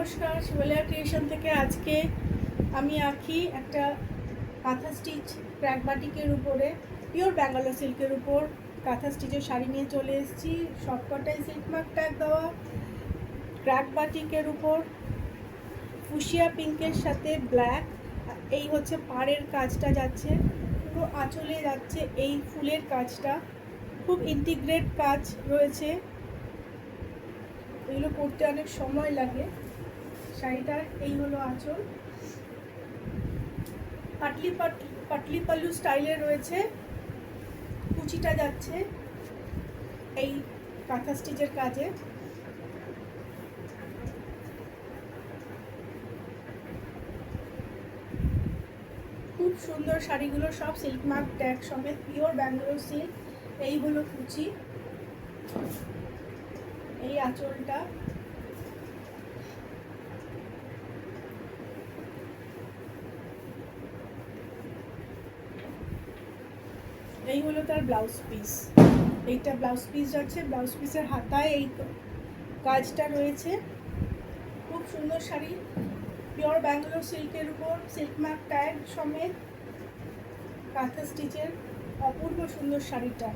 নমস্কার, শিবালয়া ক্রিয়েশন থেকে আজকে আমি আঁকি একটা কাঁথা স্টিচ ক্র্যাক বাটিকের উপরে পিওর ব্যাঙ্গালোর সিল্কের উপর কাঁথা স্টিচের শাড়ি নিয়ে চলে এসেছি। সবকটাই সিল্ক মার্ক ট্যাগ দেওয়া ক্র্যাক বাটিকের উপর ফুশিয়া পিঙ্কের সাথে ব্ল্যাক। এই হচ্ছে পাড়ের কাজটা যাচ্ছে, পুরো আঁচলে যাচ্ছে এই ফুলের কাজটা, খুব ইন্টিগ্রেট কাজ রয়েছে। এগুলো করতে অনেক সময় লাগে। শাড়িটার এই হলো আঁচল, পাটলি পাল্লু স্টাইলে রয়েছে। কুচিটা যাচ্ছে এই কাঁথা স্টিচের কাজে। খুব সুন্দর শাড়িগুলো, সব সিল্ক মার্ক ট্যাগ সমেত পিওর ব্যাঙ্গালোর সিল্ক। এই হলো কুচি, এই আঁচলটা। এই হলো তার ব্লাউজ পিস, এইটা ব্লাউজ পিস যাচ্ছে। ব্লাউজ পিসের হাতায় এই কাজটা রয়েছে। খুব সুন্দর শাড়ি, পিওর ব্যাঙ্গালোর সিল্কের উপর সিল্ক মার্ক ট্যাগ সমেত কাঁথা স্টিচের অপূর্ব সুন্দর শাড়িটা।